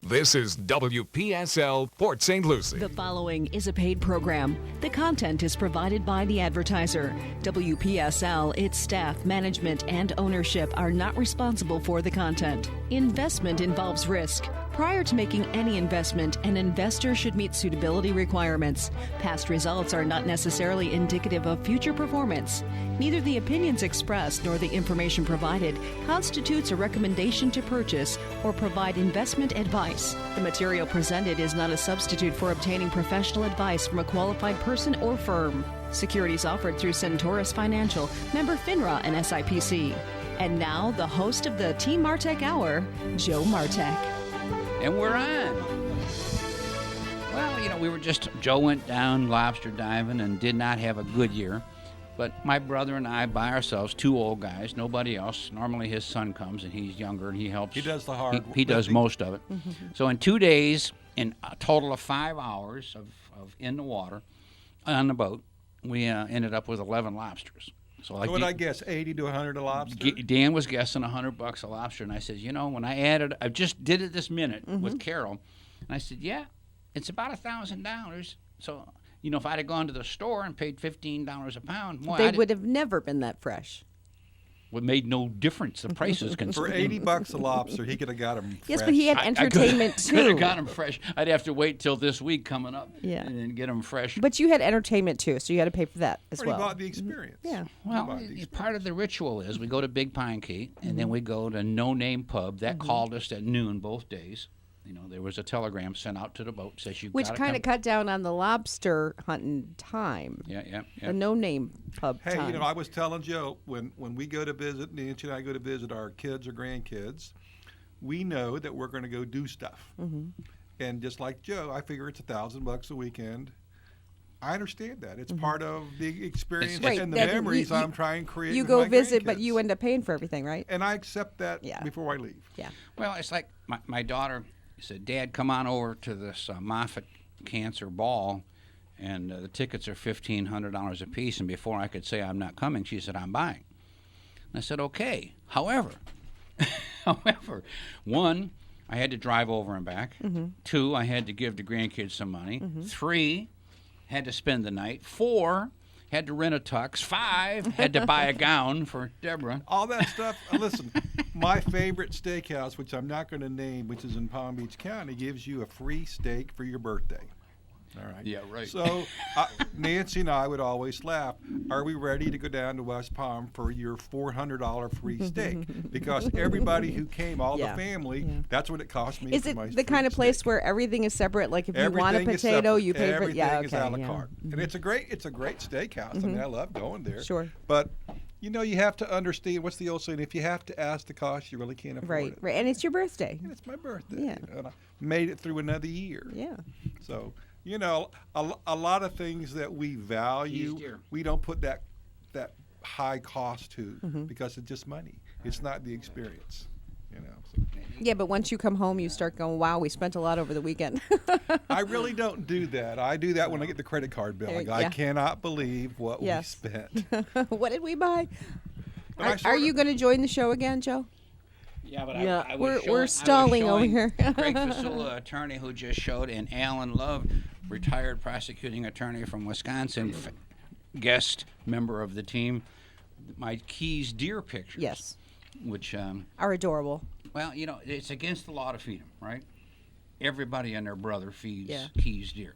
This is WPSL Port St. Lucie. The following is a paid program. The content is provided by the advertiser. WPSL, its staff, management, and ownership are not responsible for the content. Investment involves risk. Prior to making any investment, an investor should meet suitability requirements. Past results are not necessarily indicative of future performance. Neither the opinions expressed nor the information provided constitutes a recommendation to purchase or provide investment advice. The material presented is not a substitute for obtaining professional advice from a qualified person or firm. Securities offered through Centaurus Financial, member FINRA and SIPC. And now, the host of the Team Martek Hour, Joe Martek. And we're on. Well, Joe went down lobster diving and did not have a good year. But my brother and I, by ourselves, two old guys, nobody else. Normally his son comes and he's younger and he helps. He does the hard He does most of it. So in 2 days, in a total of 5 hours of in the water, on the boat, we ended up with 11 lobsters. So what I guess, 80 to 100 a lobster? Dan was guessing $100 a lobster, and I said, when I added, I just did it this minute with Carol, and I said, yeah, it's about $1,000. So, if I'd have gone to the store and paid $15 a pound, they would have never been that fresh. It made no difference. The price is concerned. For $80 a lobster, he could have got them fresh. Yes, but he had entertainment too. Could have got them fresh. I'd have to wait till this week coming up and then get them fresh. But you had entertainment too, so you had to pay for that as well. He bought the experience. Yeah. Well, part of the ritual is we go to Big Pine Key, and then we go to No Name Pub. That called us at noon both days. There was a telegram sent out to the boat says you. Which kind of cut down on the lobster hunting time. Yeah. The no-name pub time. Hey, I was telling Joe, when we go to visit, Nancy and I go to visit our kids or grandkids, we know that we're going to go do stuff. And just like Joe, I figure it's $1,000 a weekend. I understand that. It's part of the experience and the memories I'm trying to create. You with go my visit, grandkids. but you end up paying for everything, right? And I accept that before I leave. Yeah. Well, it's like my daughter said, Dad, come on over to this Moffitt Cancer Ball, and the tickets are $1,500 a piece. And before I could say I'm not coming, she said, I'm buying. And I said, okay. However, one, I had to drive over and back. 2, I had to give the grandkids some money. 3, had to spend the night. 4, had to rent a tux. 5, had to buy a gown for Deborah. All that stuff. Listen, my favorite steakhouse, which I'm not going to name, which is in Palm Beach County, gives you a free steak for your birthday. All right. Yeah, right. So Nancy and I would always laugh. Are we ready to go down to West Palm for your $400 free steak? Because everybody who came, all the family, that's what it cost me. Is it the kind of place where everything is separate? Like if you want a potato, you pay for it. Everything is a la carte. And it's a great steakhouse. I mean, I love going there. Sure. But you have to understand, what's the old saying? If you have to ask the cost, you really can't afford it. Right. And it's your birthday. And it's my birthday. Yeah. And I made it through another year. Yeah. So, a lot of things that we value, we don't put that high cost to because it's just money. It's not the experience. So. Yeah, but once you come home, you start going, wow, we spent a lot over the weekend. I really don't do that. I do that when I get the credit card bill. I cannot believe what we spent. What did we buy? Are you going to join the show again, Joe? Yeah, but I we're stalling over here. Greg Fasula, attorney who just showed, and Alan Love, retired prosecuting attorney from Wisconsin, guest member of the team, my Keys deer pictures. Yes. Which are adorable. Well, it's against the law to feed them, right? Everybody and their brother feeds Keys deer.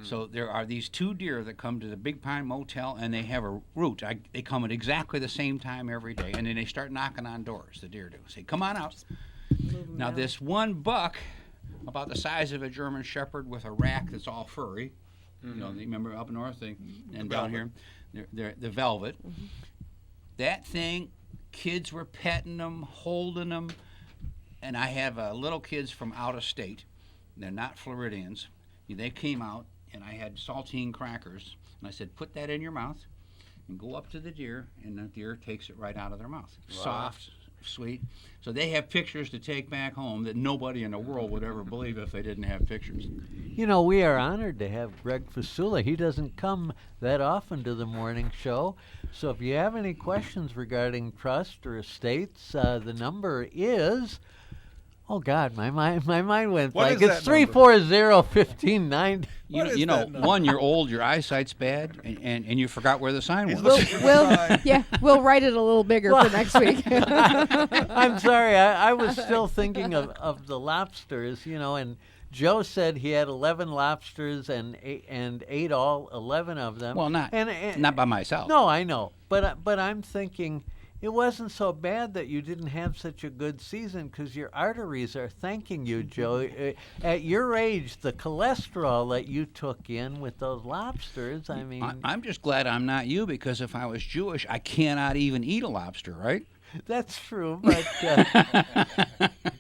So there are these 2 deer that come to the Big Pine Motel, and they have a route. They come at exactly the same time every day, and then they start knocking on doors. The deer do. Say, come on out. Now, this one buck, about the size of a German Shepherd with a rack that's all furry, remember up north, and down here, they're the velvet. That thing, kids were petting them, holding them, and I have little kids from out of state. They're not Floridians. They came out, and I had saltine crackers, and I said, put that in your mouth and go up to the deer, and the deer takes it right out of their mouth. Wow. Soft, sweet. So they have pictures to take back home that nobody in the world would ever believe if they didn't have pictures. We are honored to have Greg Fasula. He doesn't come that often to the morning show. So if you have any questions regarding trust or estates, the number is Oh God, my mind went What blank. is It's that number? 340-1590. You know, one, you're old, your eyesight's bad, and you forgot where the sign was. We'll write it a little bigger for next week. I'm sorry, I was still thinking of the lobsters, and Joe said he had 11 lobsters and ate all 11 of them. Well, not by myself. No, I know, but I'm thinking it wasn't so bad that you didn't have such a good season because your arteries are thanking you, Joe. At your age, the cholesterol that you took in with those lobsters, I mean... I'm just glad I'm not you, because if I was Jewish, I cannot even eat a lobster, right? That's true, but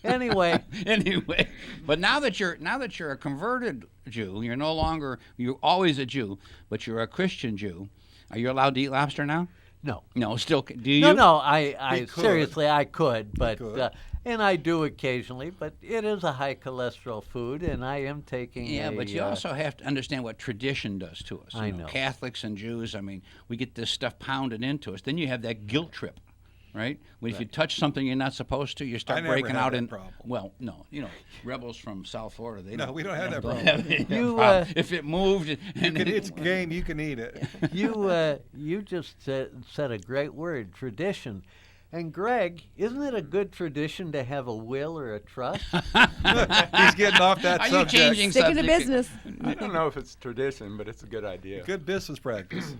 anyway. Anyway, but now that you're a converted Jew, you're always a Jew, but you're a Christian Jew. Are you allowed to eat lobster now? No, still. Do you? No. I seriously, I could, but and I do occasionally. But it is a high cholesterol food, and I am taking. Yeah, but you also have to understand what tradition does to us. I know. Catholics and Jews. I mean, we get this stuff pounded into us. Then you have that guilt trip, right? If you touch something you're not supposed to, you start breaking out in. Problem. Well, no, rebels from South Florida. We don't have that problem. Problem. If it moved, it's game. You can eat it. You just said a great word, tradition. And Greg, isn't it a good tradition to have a will or a trust? He's getting off that Are subject. you changing Sticking to subject? business. I don't know if it's tradition, but it's a good idea. Good business practice.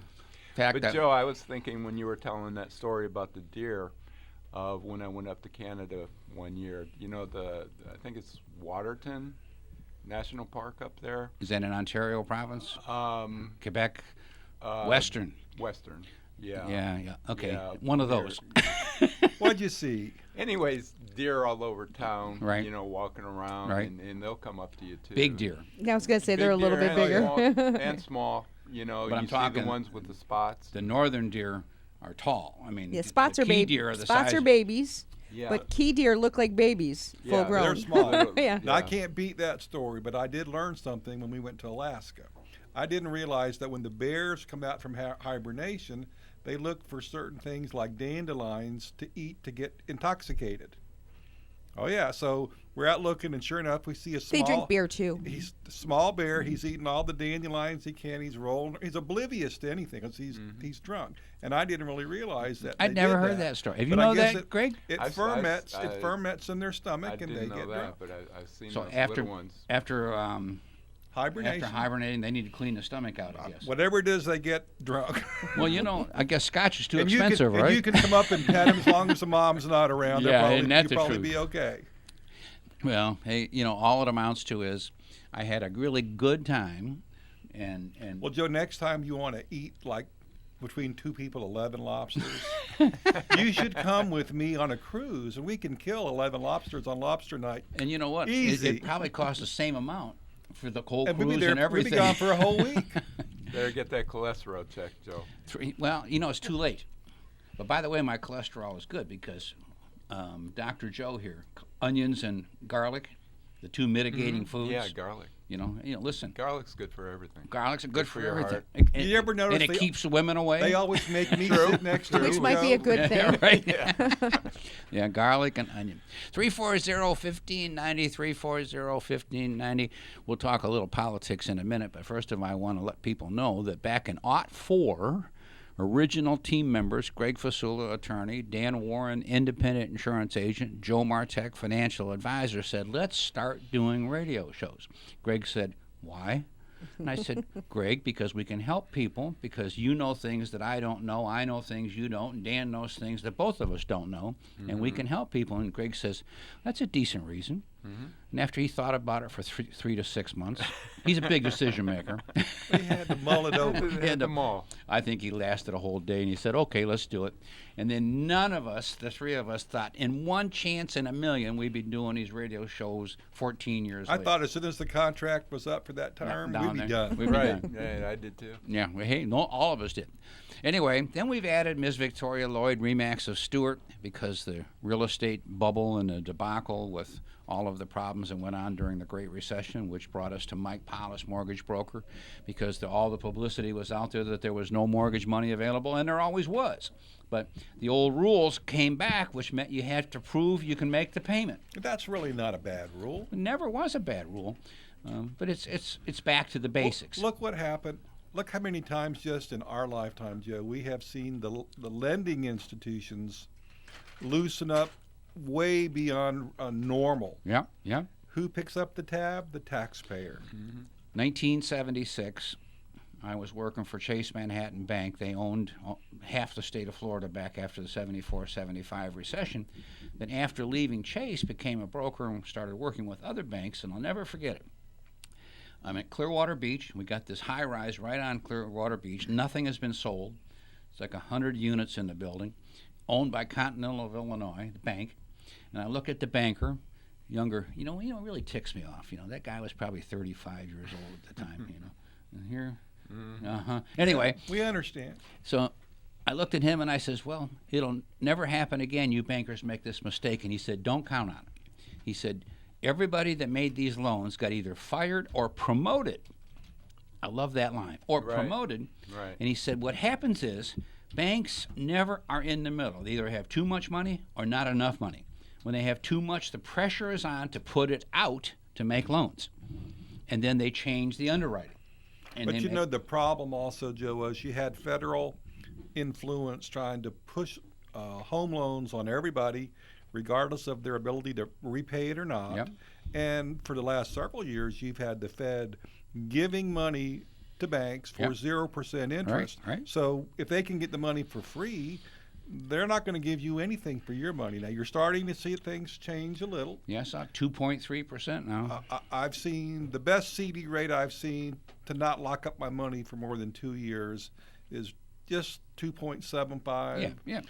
Fact, But Joe, I was thinking when you were telling that story about the deer, of when I went up to Canada one year. I think it's Waterton National Park up there. is that in Ontario province? Quebec, Western. Western. Yeah. Yeah. Okay, Yeah, one of deer. those. What'd you see? Anyways, deer all over town. Right. Walking around, Right. and they'll come up to you too. Big deer. I was going to say they're a Big little deer bit bigger. and small. You I'm see talking the ones with the spots. The northern deer are tall. I mean, Yeah, spots the are key babies. deer are the Spots size. are babies, Yeah. but key deer look like babies, full Yeah, grown. They're small. Yeah. Now, I can't beat that story, but I did learn something when we went to Alaska. I didn't realize that when the bears come out from hibernation, they look for certain things like dandelions to eat to get intoxicated. Oh, yeah. So we're out looking, and sure enough, we see a small... They drink beer, too. He's a small bear. He's eating all the dandelions he can. He's rolling. He's oblivious to anything because he's drunk. And I didn't really realize that. I'd they never did heard that story. Have you But I know guess that, Greg? It I've- ferments. I- It ferments in their I stomach, and they didn't know get that, drunk. but I've seen So those after little ones. Hibernation. after hibernating, they need to clean the stomach out, I guess. Whatever it is, they get drunk. Well, I guess scotch is too and expensive, you can, right? And you can come up and pet him as long as the mom's not around. Yeah, and that's you'll the probably truth. be okay. Well, hey, all it amounts to is I had a really good time, and Well, Joe, next time you want to eat like between two people 11 lobsters, you should come with me on a cruise, and we can kill 11 lobsters on lobster night. and you know what? Easy. It probably costs the same amount for the whole And we'll cruise be there. and everything. We'll be gone for a whole week. Better get that cholesterol checked, Joe. Well, it's too late. But by the way, my cholesterol is good because Dr. Joe here, onions and garlic, the two mitigating foods. Yeah, garlic. Listen, Garlic's good for everything. garlic's good for your everything. heart. You ever notice and it they- keeps the women away. They always make me sit next to Which you, might be a Joe. good thing. Right. Yeah, garlic and onion. 340-1590, 340-1590. We'll talk a little politics in a minute, but first of all, I want to let people know that back in '04, original team members, Greg Fasula, attorney, Dan Woron, independent insurance agent, Joe Martek, financial advisor, said, let's start doing radio shows. Greg said, why? And I said, Greg, because we can help people, because you know things that I don't know, I know things you don't, and Dan knows things that both of us don't know, and we can help people. And Greg says, that's a decent reason. And after he thought about it for 3 to 6 months, he's a big decision maker. He had to mull it over. Hit them all. I think he lasted a whole day, and he said, okay, let's do it. And then none of us, the three of us, thought in one chance in a million we'd be doing these radio shows 14 years I later. thought as soon as the contract was up for that term, Down we'd be there. done. We'd be Right. done. Yeah, I did too. Yeah, well, hey, no, all of us did. Anyway, then we've added Ms. Victoria Lloyd, Remax of Stewart, because the real estate bubble and the debacle with all of the problems that went on during the Great Recession, which brought us to Mike Paulus, mortgage broker, because all the publicity was out there that there was no mortgage money available, and there always was. But the old rules came back, which meant you had to prove you can make the payment. That's really not a bad rule. It never was a bad rule, but it's back to the basics. Look what happened. Look how many times just in our lifetime, Joe, we have seen the lending institutions loosen up way beyond normal. Yeah. Who picks up the tab? The taxpayer. 1976, I was working for Chase Manhattan Bank. They owned half the state of Florida back after the 74-75 recession. Then after leaving Chase, became a broker and started working with other banks, and I'll never forget it. I'm at Clearwater Beach. We got this high-rise right on Clearwater Beach. Nothing has been sold. It's like 100 units in the building, owned by Continental of Illinois, the bank. And I look at the banker, younger. You know, it really ticks me off. You know, that guy was probably 35 years old at the time. You know, and here, Anyway, we understand. So I looked at him and I says, "Well, it'll never happen again. You bankers make this mistake." And he said, "Don't count on it." He said, "Everybody that made these loans got either fired or promoted." I love that line. Or promoted. Right. And he said, what happens is banks never are in the middle. They either have too much money or not enough money. When they have too much, the pressure is on to put it out to make loans. And then they change the underwriting. And But you know, the problem also, Joe, was you had federal influence trying to push home loans on everybody, regardless of their ability to repay it or not. Yep. And for the last several years, you've had the Fed giving money to banks for 0% interest. Right. So if they can get the money for free, they're not going to give you anything for your money. Now, you're starting to see things change a little. Yes, 2.3% now. I've seen the best CD rate I've seen to not lock up my money for more than 2 years is just 2.75. Yeah.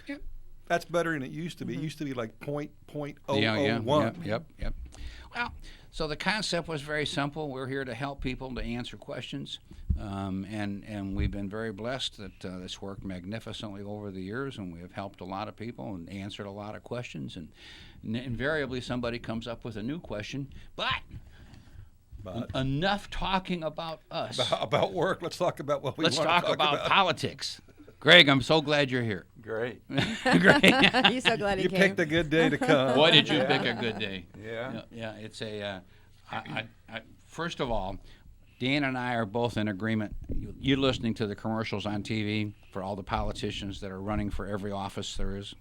That's better than it used to be. It used to be like 0.001. Yep. Well, so the concept was very simple. We're here to help people to answer questions, and we've been very blessed that this worked magnificently over the years, and we have helped a lot of people and answered a lot of questions, and invariably somebody comes up with a new question, but enough talking about us. About work. Let's talk about what we want to talk about. Let's talk about politics. Greg, I'm so glad you're here. Great. Great. He's so glad he You came. picked a good day to come. Boy, did you pick a good day. Yeah. Yeah, it's a. First of all, Dan and I are both in agreement. You're listening to the commercials on TV for all the politicians that are running for every office there is.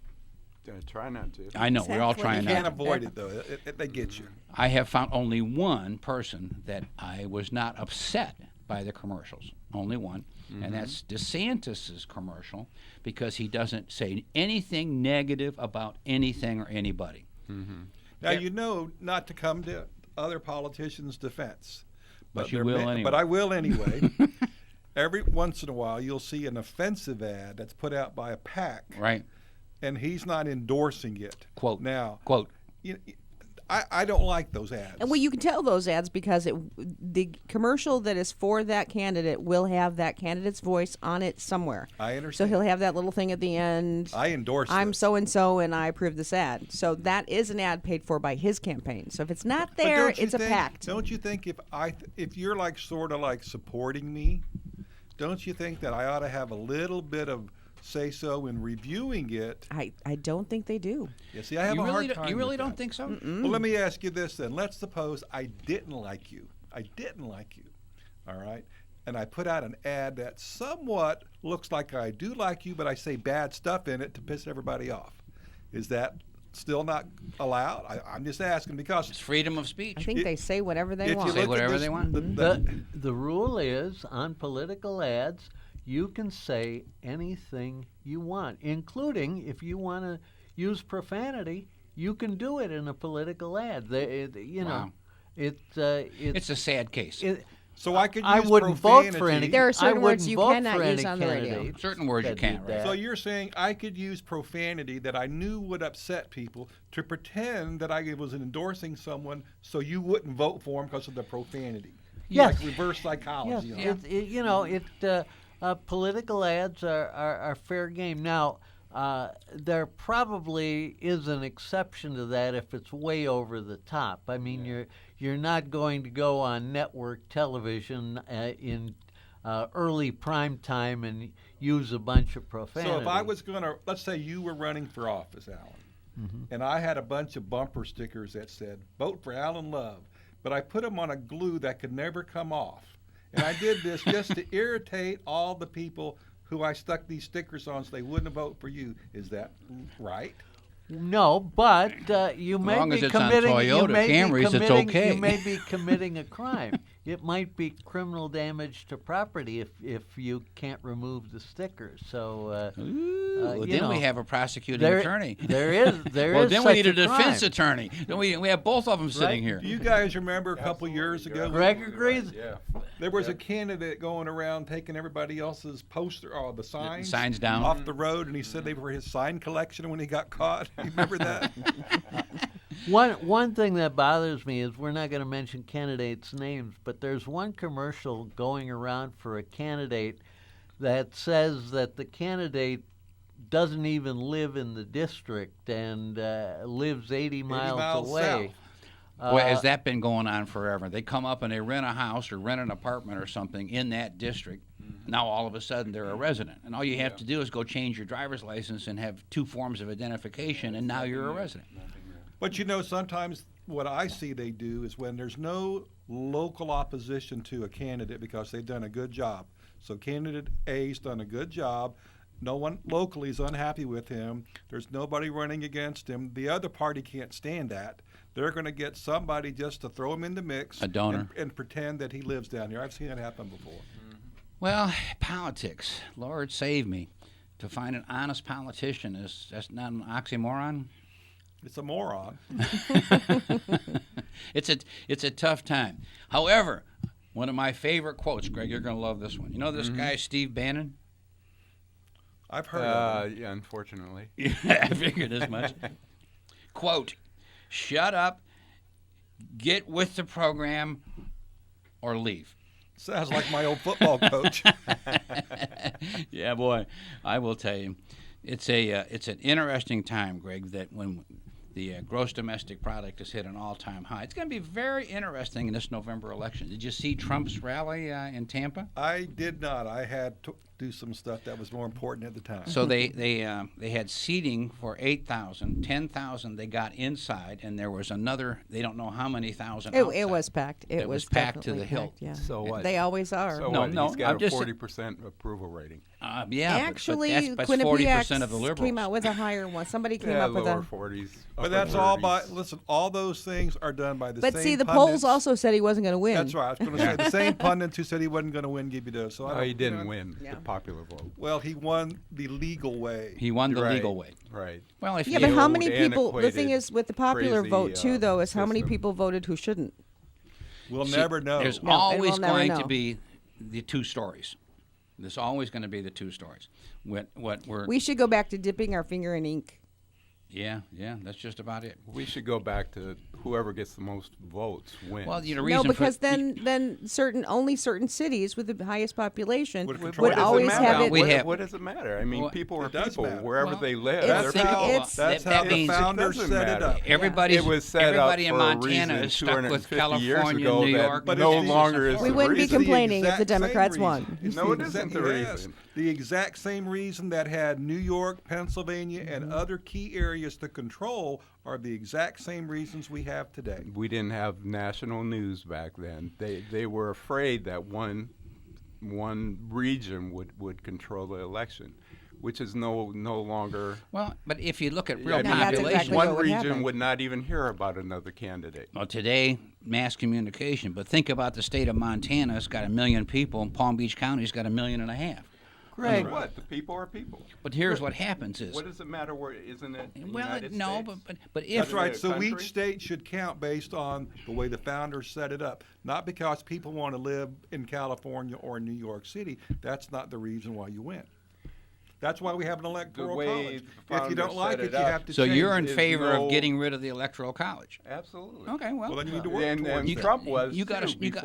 Try not to. I know, we're all trying You not can't to. avoid it, though. They get you. I have found only one person that I was not upset by the commercials. Only one. And that's DeSantis's commercial, because he doesn't say anything negative about anything or anybody. Now, you know not to come to other politicians' defense. But you will anyway. But I will anyway. Every once in a while, you'll see an offensive ad that's put out by a PAC. Right. And he's not endorsing it. Quote. Now, Quote. I don't like those ads. And well, you can tell those ads because the commercial that is for that candidate will have that candidate's voice on it somewhere. I So understand. he'll have that little thing at the end. I endorse I'm this. so-and-so and I approve this ad. So that is an ad paid for by his campaign. So if it's not But there, don't you it's a think- pact. Don't you think if you're like sort of like supporting me, don't you think that I ought to have a little bit of say so in reviewing it? I don't think they do. Yeah, see, I have a hard time. You really with don't that. think so? Well, let me ask you this then. Let's suppose I didn't like you. All right? And I put out an ad that somewhat looks like I do like you, but I say bad stuff in it to piss everybody off. Is that still not allowed? I'm just asking because It's freedom of speech. I think they say whatever they if you want. Say look at whatever this- they want. The rule is on political ads, you can say anything you want, including if you want to use profanity, you can do it in a political ad. Wow. It's a sad case. So I could use I wouldn't vote for any. profanity. There are certain I words wouldn't you vote cannot for use any on the radio. candidate Certain words you that can't, did right. that. So you're saying I could use profanity that I knew would upset people to pretend that I was endorsing someone so you wouldn't vote for him because of the profanity. Yes. Like reverse psychology. Yes, political ads are fair game. Now, there probably is an exception to that if it's way over the top. I mean, you're not going to go on network television in early prime time and use a bunch of profanity. So if I was going to, let's say you were running for office, Alan, and I had a bunch of bumper stickers that said, vote for Alan Love, but I put them on a glue that could never come off. And I did this just to irritate all the people who I stuck these stickers on so they wouldn't vote for you. Is that right? No, but you may long be as it's on committing. Toyota Camrys, it's okay. You may be committing a crime. It might be criminal damage to property if you can't remove the stickers. So then we have a prosecuting attorney. There is. Well, then we need a defense crime. attorney. Then we have both of them sitting here. Do you guys remember a couple years ago? Greg agrees. Yeah. There was a candidate going around taking everybody else's poster or the signs down off the road, and he said they were his sign collection when he got caught. You remember that? One thing that bothers me is we're not going to mention candidates' names, but there's one commercial going around for a candidate that says that the candidate doesn't even live in the district and lives 80 miles away. Well, has that been going on forever? They come up and they rent a house or rent an apartment or something in that district. Now all of a sudden they're a resident, and all you have to do is go change your driver's license and have 2 forms of identification, and now you're a resident. But you know, sometimes what I see they do is when there's no local opposition to a candidate because they've done a good job. So candidate A's done a good job. No one locally is unhappy with him. There's nobody running against him. The other party can't stand that. They're going to get somebody just to throw him in the mix. A donor. And pretend that he lives down here. I've seen that happen before. Well, politics, Lord save me. To find an honest politician, that's not an oxymoron? It's a moron. It's a tough time. However, one of my favorite quotes, Greg, you're going to love this one. You know this guy, Steve Bannon? I've heard of him. Yeah, unfortunately. I figured as much. Quote, shut up, get with the program, or leave. Sounds like my old football coach. Yeah, boy, I will tell you. It's an interesting time, Greg, that when the gross domestic product has hit an all-time high. It's going to be very interesting in this November election. Did you see Trump's rally in Tampa? I did not. I had to do some stuff that was more important at the time. So they had seating for 8,000, 10,000 they got inside, and there was another, they don't know how many thousand outside. It was packed. It was packed to the definitely hilt. packed, yeah. So what? They always are. So No, what? no, He's got I'm a just- 40% approval rating. Yeah, Actually, but that's 40% of the Quinnipiac liberals. came out with a higher one. Somebody came Yeah, up with lower a. 40s. But upper that's all by, 30s. listen, all those things are done by the But same see, the pundits. polls also said he wasn't going to win. That's right. I was going to say the same pundits who said he wasn't going to win give you those. So I No, don't- he didn't you know, win Yeah. the popular vote. Well, he won the legal way. He won the Right. legal way. Right. Well, if Yeah, you but how old, many people? The thing antiquated, is, with the popular crazy, vote too, though, is how many system. people voted who shouldn't. We'll See, never know. There's No, and always we'll never going know. to be the 2 stories. There's always going to be the 2 stories. What we're We should go back to dipping our finger in ink. yeah, that's just about it. We should go back to whoever gets the most votes wins. Well, you know, No, reason because for, then only certain cities with the highest population Would would, control it. always matter? have it. We What, have- what does it matter? I mean, Well, people are it does people matter. wherever Well, they live. It's- They're people. it's- That's that how the means- founders Doesn't set it matter. up. everybody's It was set up everybody in for a Montana reason is stuck with 250 California, years ago New that York, But no it's the- longer is We the wouldn't be reason. complaining if the exact same Democrats won. reason. It's No, the it isn't the yes, reason. The exact same reason that had New York, Pennsylvania, and other key areas to control are the exact same reasons we have today. We didn't have national news back then. They were afraid that one region would control the election, which is no longer. Well, but if you look at real I mean, that's population, exactly one what would region happen. would not even hear about another candidate. well, today mass communication. But think about the state of Montana. It's got 1 million people, and Palm Beach County's got 1.5 million. Greg, what? The people are people. But here's what happens is, What does it matter where, isn't it? the well, United no, States? but if That's right. So country? each state should count based on the way the founders set it up, not because people want to live in California or New York City. That's not the reason why you win. That's why we have an electoral way college. the If you don't founders like set it, it you up. have to So change you're in it. favor no- of getting rid of the electoral college? Absolutely. Okay, well, Well, then you need to work And towards that. Trump was you gotta- too you got-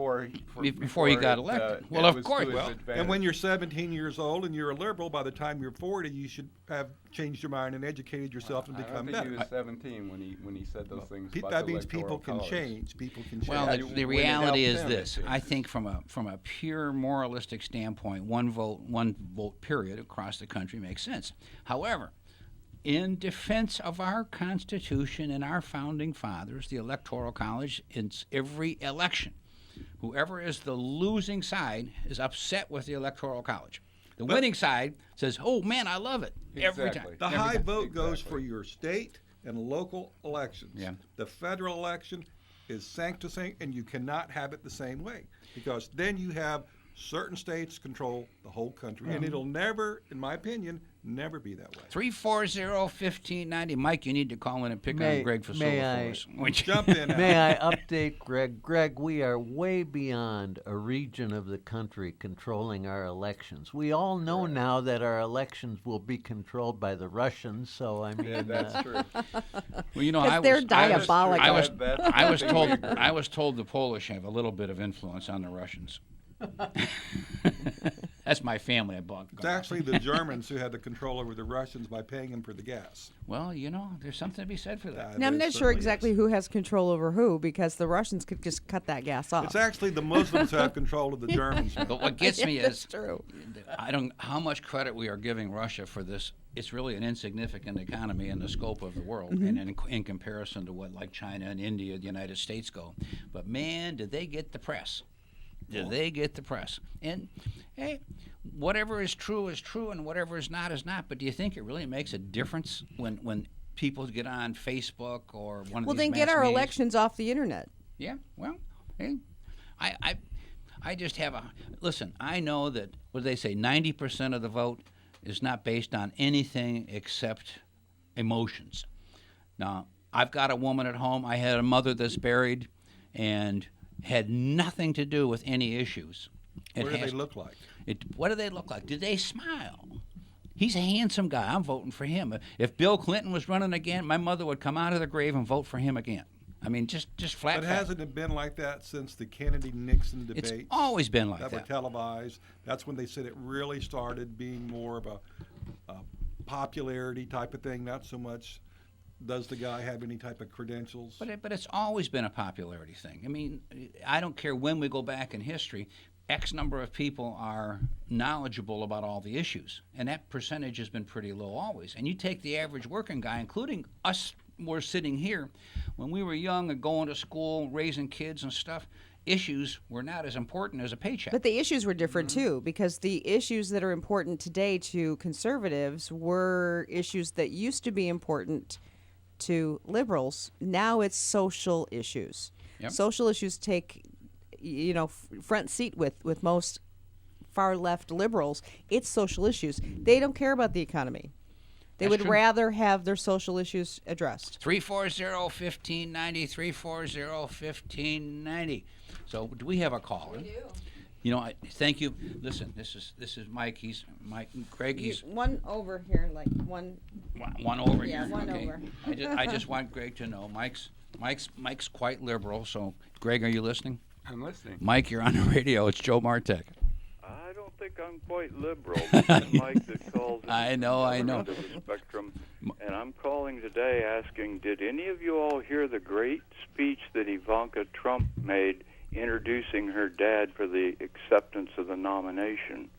before he got it, elected. it Well, of was course. to his Well, advantage. and when you're 17 years old and you're a liberal, by the time you're 40, you should have changed your mind and educated yourself and I don't become think better. he was 17 when he said those things. About That the means people electoral can college. change. People can change. Well, Yeah, the when it reality helps is him, this. it I think from a pure moralistic standpoint, one vote period across the country makes sense. However, in defense of our Constitution and our founding fathers, the Electoral College, in every election, whoever is the losing side is upset with the Electoral College. The winning side says, "Oh man, I love it every Exactly. time." The Every high time. vote goes for your state and local elections. Yeah. The federal election is sanctisanct, and you cannot have it the same way because then you have certain states control the whole country, and it'll never, in my opinion, never be that way. 340-1590. Mike, you need to call in and pick on Greg Fasula for us. Would you? Jump in. May Al. I update Greg? Greg, we are way beyond a region of the country controlling our elections. We all know now that our elections will be controlled by the Russians, so I mean, Yeah, that's true. Well, you know, 'Cause they're diabolical. I was told the Polish have a little bit of influence on the Russians. That's my family. I bought. It's actually the Germans who had the control over the Russians by paying them for the gas. Well, you know, there's something to be said for that. Now, I'm There not sure certainly exactly is. who has control over who because the Russians could just cut that gas off. It's actually the Muslims who have control of the Germans. But what gets me That's is true. I don't how much credit we are giving Russia for this. It's really an insignificant economy in the scope of the world, and in comparison to what like China and India, the United States go. But man, did they get the press? Do they get the press? And hey, whatever is true, and whatever is not. But do you think it really makes a difference when people get on Facebook or one of Well, these then get mass our medias? elections off the internet. Yeah, well, hey, I just have a listen. I know that what do they say? 90% of the vote is not based on anything except emotions. Now, I've got a woman at home. I had a mother that's buried, and had nothing to do with any issues. What do they look like? What do they look like? Do they smile? He's a handsome guy. I'm voting for him. If Bill Clinton was running again, my mother would come out of the grave and vote for him again. I mean, just flat. But fact. hasn't it been like that since the Kennedy-Nixon debates? It's always been like that were that. televised. That's when they said it really started being more of a popularity type of thing, not so much does the guy have any type of credentials. But it's always been a popularity thing. I mean, I don't care when we go back in history, X number of people are knowledgeable about all the issues, and that percentage has been pretty low always. And you take the average working guy, including us, we're sitting here, when we were young and going to school, raising kids and stuff, issues were not as important as a paycheck. But the issues were different too, because the issues that are important today to conservatives were issues that used to be important to liberals. Now it's social issues. Yep. Social issues take, front seat with most far left liberals. It's social issues. They don't care about the economy. They That's would true. rather have their social issues addressed. 340-1590, 340-1590. So do we have a caller? We do. You know, thank you. Listen, this is Mike. He's Mike. Greg. He's One over here, like one. one over Yeah, here. one Okay. over. I just want Greg to know Mike's quite liberal. So Greg, are you listening? I'm listening. Mike, you're on the radio. It's Joe Martek. I don't think I'm quite liberal. This is Mike that calls. I know. End of the spectrum, and I'm calling today asking: did any of you all hear the great speech that Ivanka Trump made, introducing her dad for the acceptance of the nomination?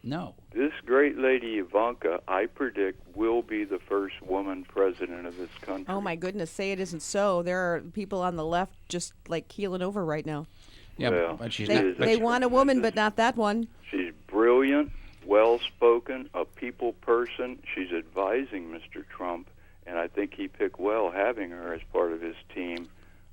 No. This great lady Ivanka, I predict, will be the first woman president of this country. Oh my goodness, say it isn't so. There are people on the left just like keeling over right now. Yeah, Well, but she's They, not. they want a woman, but not that one. She's brilliant, well-spoken, a people person. She's advising Mr. Trump, and I think he picked well having her as part of his team.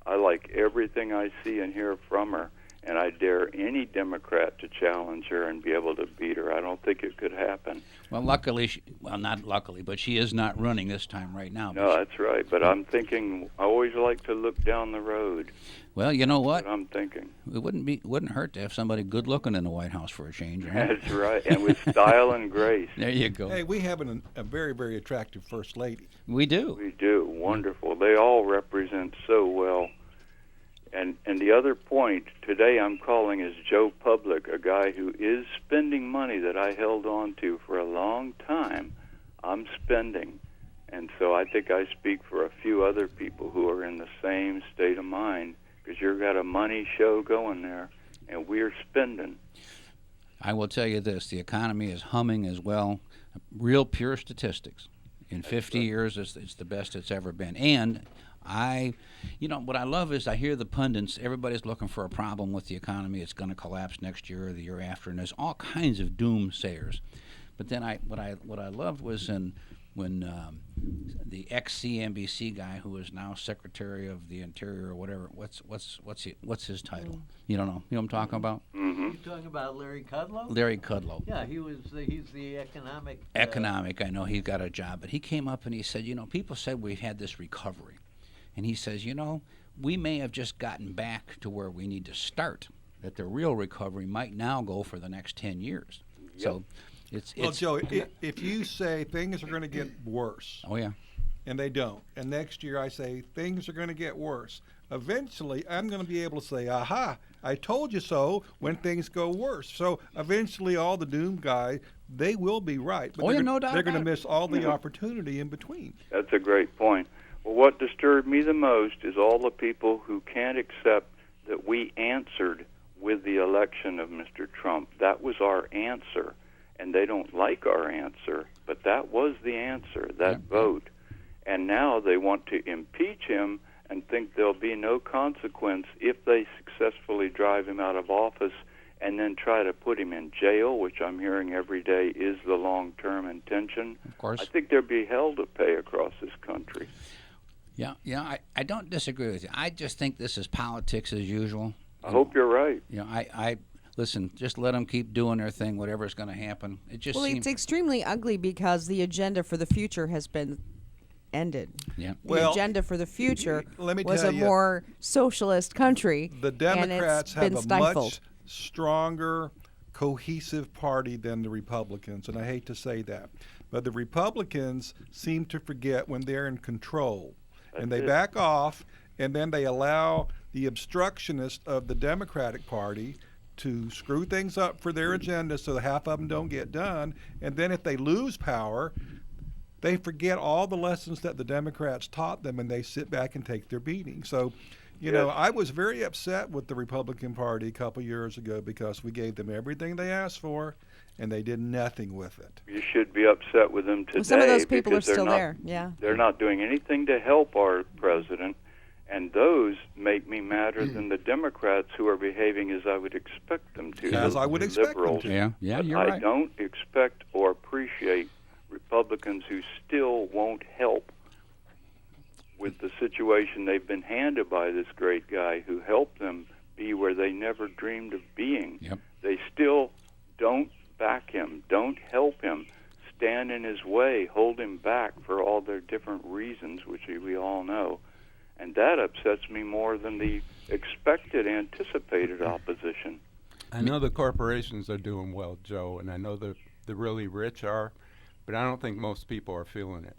I like everything I see and hear from her, and I dare any Democrat to challenge her and be able to beat her. I don't think it could happen. Well, luckily, not luckily, but she is not running this time right now. No, that's right. But I'm thinking, I always like to look down the road. Well, you know what? That's what I'm thinking. It wouldn't hurt to have somebody good looking in the White House for a change, right? That's right, and with style and grace. There you go. Hey, we have a very, very attractive first lady. We do. We do. Wonderful. They all represent so well. And the other point today I'm calling is Joe Public, a guy who is spending money that I held on to for a long time. I'm spending. And so I think I speak for a few other people who are in the same state of mind, because you've got a money show going there, and we're spending. I will tell you this, the economy is humming as well. Real pure statistics. In 50 years, it's the best it's ever been. And what I love is I hear the pundits, everybody's looking for a problem with the economy. It's going to collapse next year or the year after, and there's all kinds of doomsayers. But then what I loved was when the ex-CNBC guy, who is now Secretary of the Interior or whatever, what's his title? You don't know? You know what I'm talking about? Mm-hmm. You talking about Larry Kudlow? Larry Kudlow. Yeah, he's the economic. Economic, I know he got a job, but he came up and he said, people said we've had this recovery. And he says, we may have just gotten back to where we need to start, that the real recovery might now go for the next 10 years. Yep. So Well, Joe, if you say things are going to get worse, oh yeah, and they don't, and next year I say things are going to get worse, eventually I'm going to be able to say, aha, I told you so when things go worse. So eventually all the doom guys, they will be right. But no doubt they're going to about it. miss all the opportunity in between. That's a great point. Well, what disturbed me the most is all the people who can't accept that we answered with the election of Mr. Trump. That was our answer, and they don't like our answer, but that was the answer, that vote. And now they want to impeach him and think there'll be no consequence if they successfully drive him out of office, and then try to put him in jail, which I'm hearing every day is the long-term intention. Of course. I think there'll be hell to pay across this country. Yeah, I don't disagree with you. I just think this is politics as usual. I hope you're right. I listen, just let them keep doing their thing, whatever's going to happen. It just seems... it's extremely ugly because the agenda for the future has been ended. Yeah. The agenda for the future let me was tell a you, more socialist country. The Democrats and it's been have a stifled. much stronger, cohesive party than the Republicans, and I hate to say that. But the Republicans seem to forget when they're in control. And they back off, and then they allow the obstructionists of the Democratic Party to screw things up for their agenda so half of them don't get done. And then if they lose power, they forget all the lessons that the Democrats taught them, and they sit back and take their beating. So, I was very upset with the Republican Party a couple years ago because we gave them everything they asked for, and they did nothing with it. You should be upset with them today. Well, some of those people are because still there. Yeah. They're not doing anything to help our president, and those make me madder than the Democrats who are behaving as I would expect them to. As I would expect them to. Yeah, But you're I right. don't expect or appreciate Republicans who still won't help with the situation they've been handed by this great guy who helped them be where they never dreamed of being. Yep. They still don't back him, don't help him, stand in his way, hold him back for all their different reasons, which we all know. And that upsets me more than the expected, anticipated opposition. I know the corporations are doing well, Joe, and I know the really rich are, but I don't think most people are feeling it.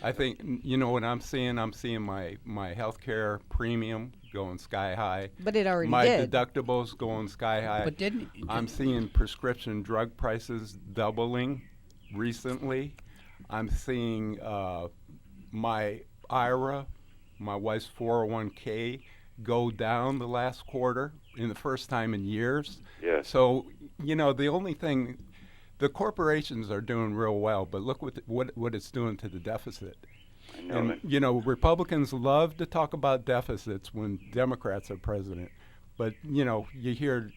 I think, what I'm seeing my health care premium going sky high. But it already my did. deductibles going sky high. But I'm seeing prescription drug prices doubling recently. I'm seeing my IRA, my wife's 401k, go down the last quarter in the first time in years. Yes. So, the only thing, the corporations are doing real well, but look what it's doing to the deficit. I know it. And, Republicans love to talk about deficits when Democrats are president, but, you hear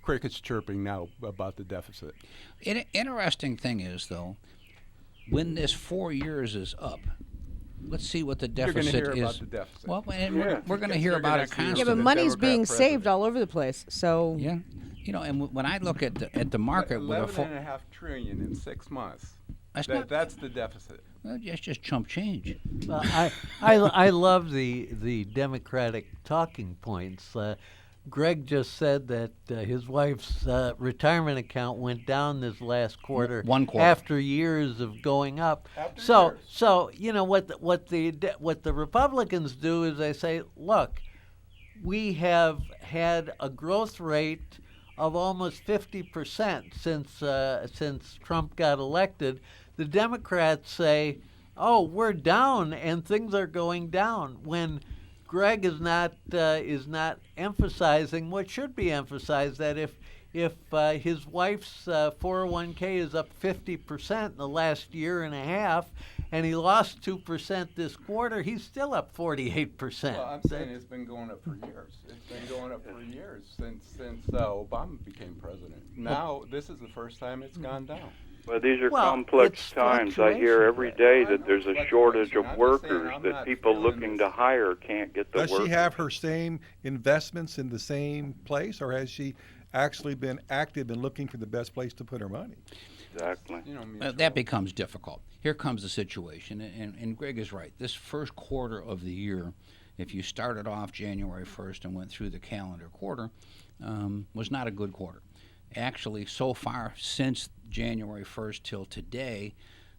crickets chirping now about the deficit. Interesting thing is, though, when this 4 years is up, let's see what the You're going to deficit hear is. about the deficit. Well, and Yeah. we're going to hear You're about gonna it see constantly. Yeah, but the money's Democrat being president. saved all over the place. So Yeah, and when I look at the market with a $11.5 trillion in 6 months. That's the deficit. well, it's just chump change. Well, I love the Democratic talking points. Greg just said that his wife's retirement account went down this last quarter. One quarter. After years of going up. After So years. so you know what the Republicans do is they say, look, we have had a growth rate of almost 50% since Trump got elected. The Democrats say, "Oh, we're down and things are going down." When Greg is not emphasizing what should be emphasized, that if his wife's 401k is up 50% in the last year and a half, and he lost 2% this quarter, he's still up 48%. Well, I'm saying it's been going up for years. It's been going up for years since Obama became president. Now, this is the first time it's gone down. Well, these are Well, complex it's times. I hear fluctuation. every day I know that there's it's a shortage fluctuation. of I'm just saying workers, I'm that not people feeling looking to hire can't get the Does workers. she have her same investments in the same place, or has she actually been active in looking for the best place to put her money? Exactly. That becomes difficult. Here comes the situation, and Greg is right. This first quarter of the year, if you started off January 1st and went through the calendar quarter, was not a good quarter. Actually, so far since January 1st till today,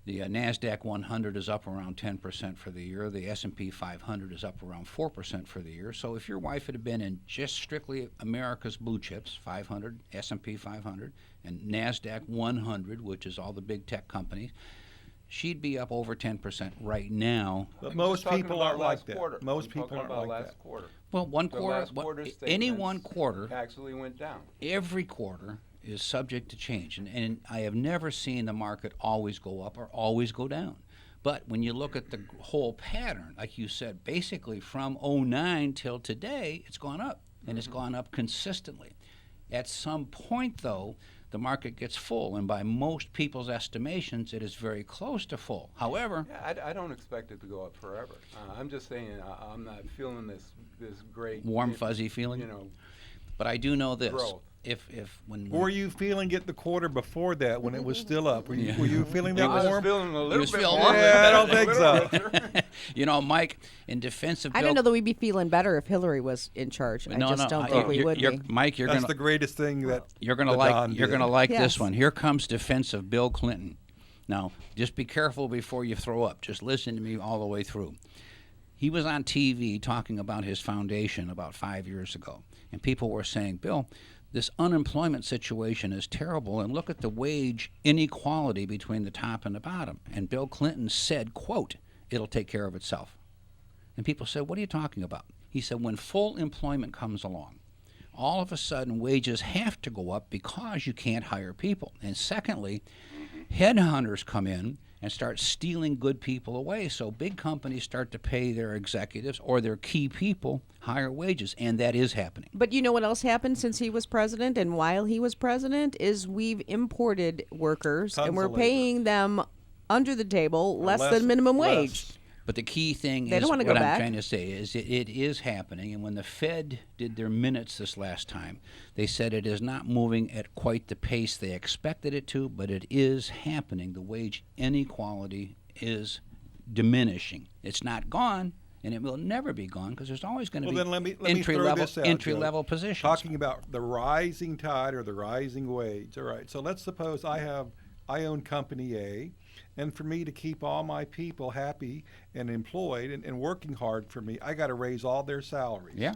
the NASDAQ 100 is up around 10% for the year. The S&P 500 is up around 4% for the year. So if your wife had been in just strictly America's blue chips, 500, S&P 500, and NASDAQ 100, which is all the big tech companies, she'd be up over 10% right now. But I'm most just talking people about aren't like last that. quarter. Most I'm people talking aren't about like last that. quarter. Well, one The quarter, last quarter any statements one quarter, actually went down. every quarter is subject to change. And I have never seen the market always go up or always go down. But when you look at the whole pattern, like you said, basically from 09 till today, it's gone up. And it's gone up consistently. At some point, though, the market gets full. And by most people's estimations, it is very close to full. However, Yeah, I don't expect it to go up forever. I'm just saying I'm not feeling this great warm, fuzzy feeling. But I do know this. Growth. If when Were you feeling it the quarter before that when it was still up? Were you feeling that I was warm? feeling a little was bit feeling more. a little Yeah, I don't better. think so. Mike, in defense of I Bill, don't know that we'd be feeling better if Hillary was in charge. I just don't think we would be. Mike, That's the greatest thing that you're gonna the like Don you're did. gonna like Yes. this one. Here comes defense of Bill Clinton. Now, just be careful before you throw up. Just listen to me all the way through. He was on TV talking about his foundation about 5 years ago, and people were saying, Bill, this unemployment situation is terrible, and look at the wage inequality between the top and the bottom. And Bill Clinton said, quote, it'll take care of itself. And people said, what are you talking about? He said, when full employment comes along, all of a sudden wages have to go up because you can't hire people. And secondly, headhunters come in and start stealing good people away. So big companies start to pay their executives or their key people higher wages, and that is happening. But you know what else happened since he was president and while he was president is we've imported workers Tons and we're of labor. paying them under the table less less- than minimum less. wage. But the key thing They is don't wanna what go I'm back. trying to say is it is happening. And when the Fed did their minutes this last time, they said it is not moving at quite the pace they expected it to, but it is happening. The wage inequality is diminishing. It's not gone, and it will never be gone because there's always going to Well, be then let me throw this out, entry Joe. level positions. Talking about the rising tide or the rising wage. All right. So let's suppose I own company A, and for me to keep all my people happy and employed and working hard for me, I got to raise all their salaries. Yeah,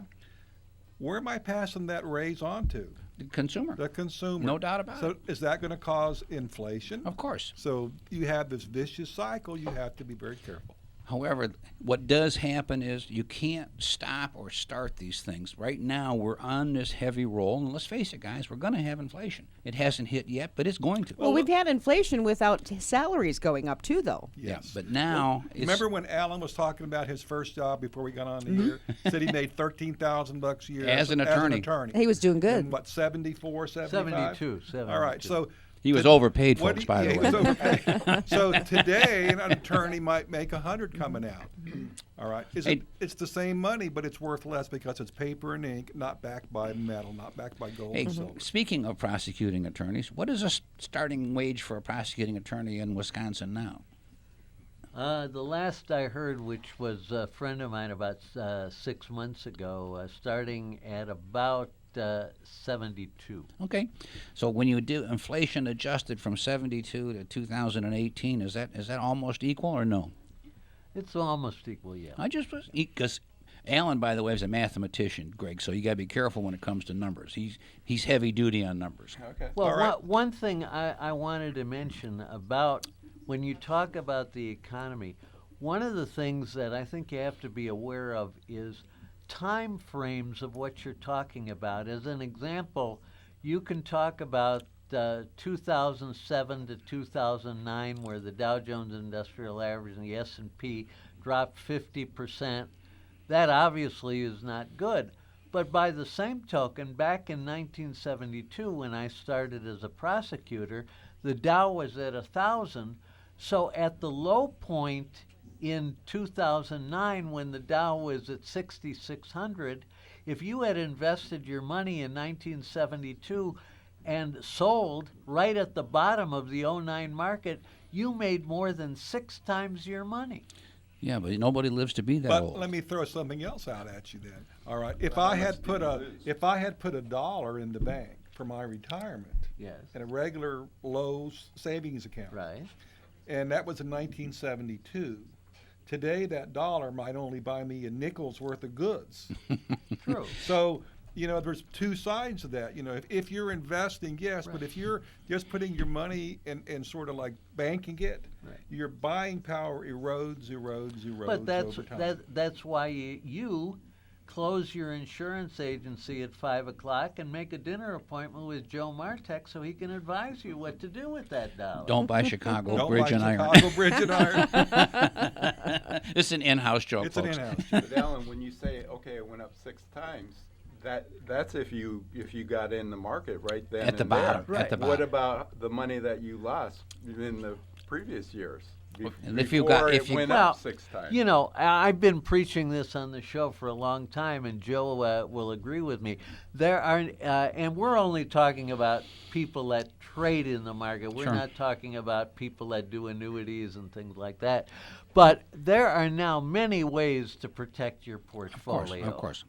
Where am I passing that raise on to? the consumer. The consumer. No doubt about so it. is that going to cause inflation? Of course. So you have this vicious cycle. You have to be very careful. However, what does happen is you can't stop or start these things. Right now, we're on this heavy roll, and let's face it, guys, we're going to have inflation. It hasn't hit yet, but it's going to. Well, we've had inflation without salaries going up too, though. Yeah, Yes. but now it's, Remember when Alan was talking about his first job before we got on the air? Said he made $13,000 a year As an attorney. He was doing good. And what, 74, 75? 72. All right. So He was overpaid, What folks, do by you- the he way. was overpaid. So today, an attorney might make 100 coming out. All right, it's the same money, but it's worth less because it's paper and ink, not backed by metal, not backed by gold Hey, and silver. speaking of prosecuting attorneys, what is a starting wage for a prosecuting attorney in Wisconsin now? The last I heard, which was a friend of mine about 6 months ago, starting at about 72. Okay, so when you do inflation adjusted from 72 to 2018, is that almost equal or no? It's almost equal, yeah. I just was because Alan, by the way, is a mathematician, Greg. So you got to be careful when it comes to numbers. He's heavy duty on numbers. Okay. Well, All right. one thing I wanted to mention about when you talk about the economy, one of the things that I think you have to be aware of is time frames of what you're talking about. As an example, you can talk about 2007 to 2009, where the Dow Jones Industrial Average and the S&P dropped 50%. That obviously is not good. But by the same token, back in 1972, when I started as a prosecutor, the Dow was at 1,000. So at the low point in 2009, when the Dow was at 6,600, if you had invested your money in 1972 and sold right at the bottom of the '09 market, you made more than 6 times your money. Yeah, but nobody lives to be that But old. let me throw something else out at you then. All right, if I had put a dollar in the bank for my retirement Yes. in a regular Lowe's savings account, Right. and that was in 1972. Today, that dollar might only buy me a nickel's worth of goods. True. So, there's two sides to that. If you're investing, yes, but if you're just putting your money and sort of like banking it, Right. your buying power erodes But over time. that's why you close your insurance agency at 5 o'clock and make a dinner appointment with Joe Martek so he can advise you what to do with that dollar. Don't buy Chicago Don't Bridge buy and Iron. Chicago Bridge and Iron. This is an in-house joke, It's an folks. in-house. But Alan, when you say, okay, it went up 6 times, that's if you got in the market right then At the and bottom, there. at the What bottom. about the money that you lost in the previous years? And if you got- Before if it you- went Well, up 6 times. You know, I've been preaching this on the show for a long time, and Joe will agree with me. There are, and we're only talking about people that trade in the market. We're Sure. not talking about people that do annuities and things like that. But there are now many ways to protect your portfolio. Of course.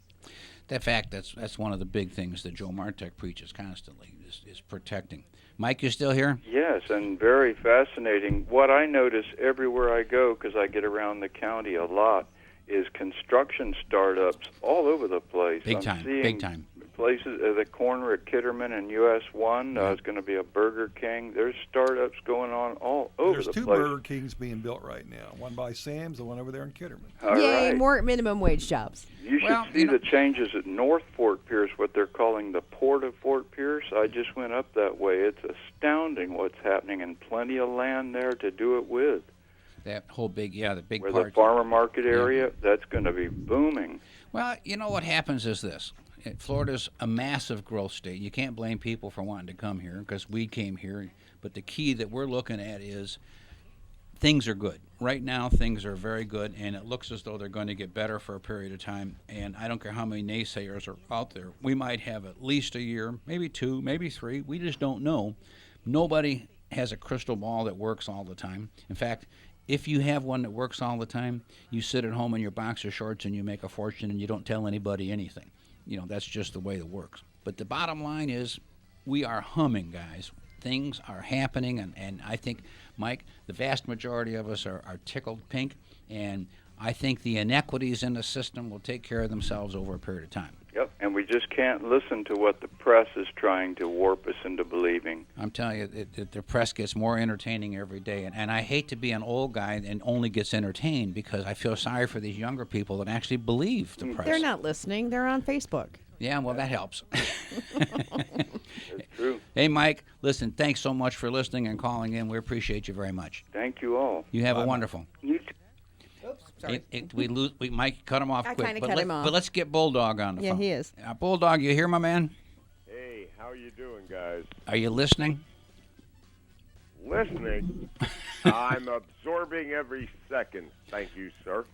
That fact, that's one of the big things that Joe Martek preaches constantly, is protecting. Mike, you still here? Yes, and very fascinating. What I notice everywhere I go, because I get around the county a lot, is construction startups all over the place. Big I'm time, seeing big time. Places at the corner at Kitterman and US 1, there's going to be a Burger King. There's startups going on all over There's the two place. Burger Kings being built right now. One by Sam's, the one over there in Kitterman. All Yay, right. more minimum wage jobs. You should Well, see you know- the changes at North Fort Pierce, what they're calling the Port of Fort Pierce. I just went up that way. It's astounding what's happening, and plenty of land there to do it with. That whole the big Where part. the farmer market area, that's going to be booming. Well, you know what happens is this. Florida's a massive growth state. You can't blame people for wanting to come here because we came here. But the key that we're looking at is things are good. Right now, things are very good, and it looks as though they're going to get better for a period of time. And I don't care how many naysayers are out there. We might have at least a year, maybe 2, maybe 3. We just don't know. Nobody has a crystal ball that works all the time. In fact, if you have one that works all the time, you sit at home in your boxer shorts and you make a fortune and you don't tell anybody anything. That's just the way it works. But the bottom line is we are humming, guys. Things are happening, and I think, Mike, the vast majority of us are tickled pink, and I think the inequities in the system will take care of themselves over a period of time. Yep, and we just can't listen to what the press is trying to warp us into believing. I'm telling you, the press gets more entertaining every day, and I hate to be an old guy and only gets entertained because I feel sorry for these younger people that actually believe the press. They're not listening. They're on Facebook. Yeah, well, that helps. It's true. Hey, Mike, listen, thanks so much for listening and calling in. We appreciate you very much. Thank you all. You have a wonderful. You too. Oops, sorry. We Mike cut him off I quick. kinda but cut him off. But let's get Bulldog on the Yeah, phone. he is. Bulldog, you here, my man? Hey, how are you doing, guys? Are you listening? listening. I'm absorbing every second. Thank you, sir.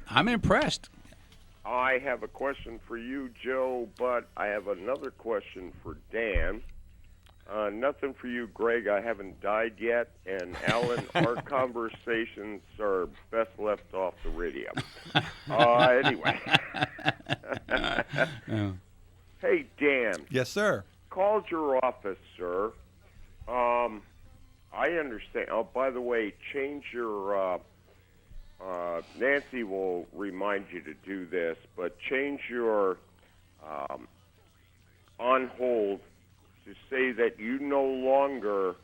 I'm impressed. I have a question for you, Joe, but I have another question for Dan. Nothing for you, Greg. I haven't died yet. And Alan, our conversations are best left off the radio. Anyway. Hey, Dan. Yes, sir. Called your office, sir. I understand. Oh, by the way, change your... Nancy will remind you to do this, but change your on hold to say that you no longer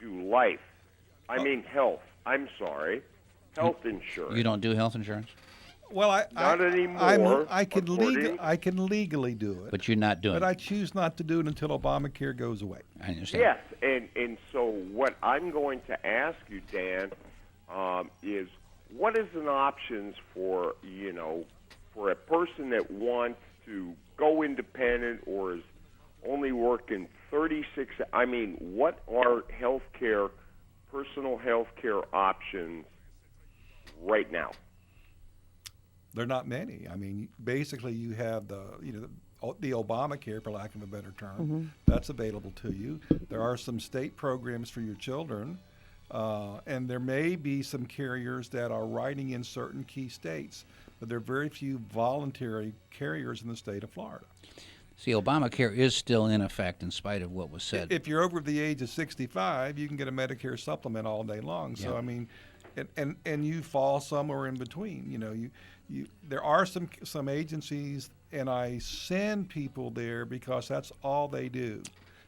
do life. I mean health. I'm sorry. Health insurance. You don't do health insurance? Well, Not anymore. I can legally do it. But you're not doing But it. I choose not to do it until Obamacare goes away. I understand. Yes, and so what I'm going to ask you, Dan, is what is an options for for a person that wants to go independent or is only working 36? I mean, what are personal health care options right now? They're not many. I mean, basically, you have the Obamacare, for lack of a better term, that's available to you. There are some state programs for your children, and there may be some carriers that are writing in certain key states, but there are very few voluntary carriers in the state of Florida. See, Obamacare is still in effect in spite of what was said. If you're over the age of 65, you can get a Medicare supplement all day long. So, Yeah. I mean, and you fall somewhere in between. There are some agencies, and I send people there because that's all they do.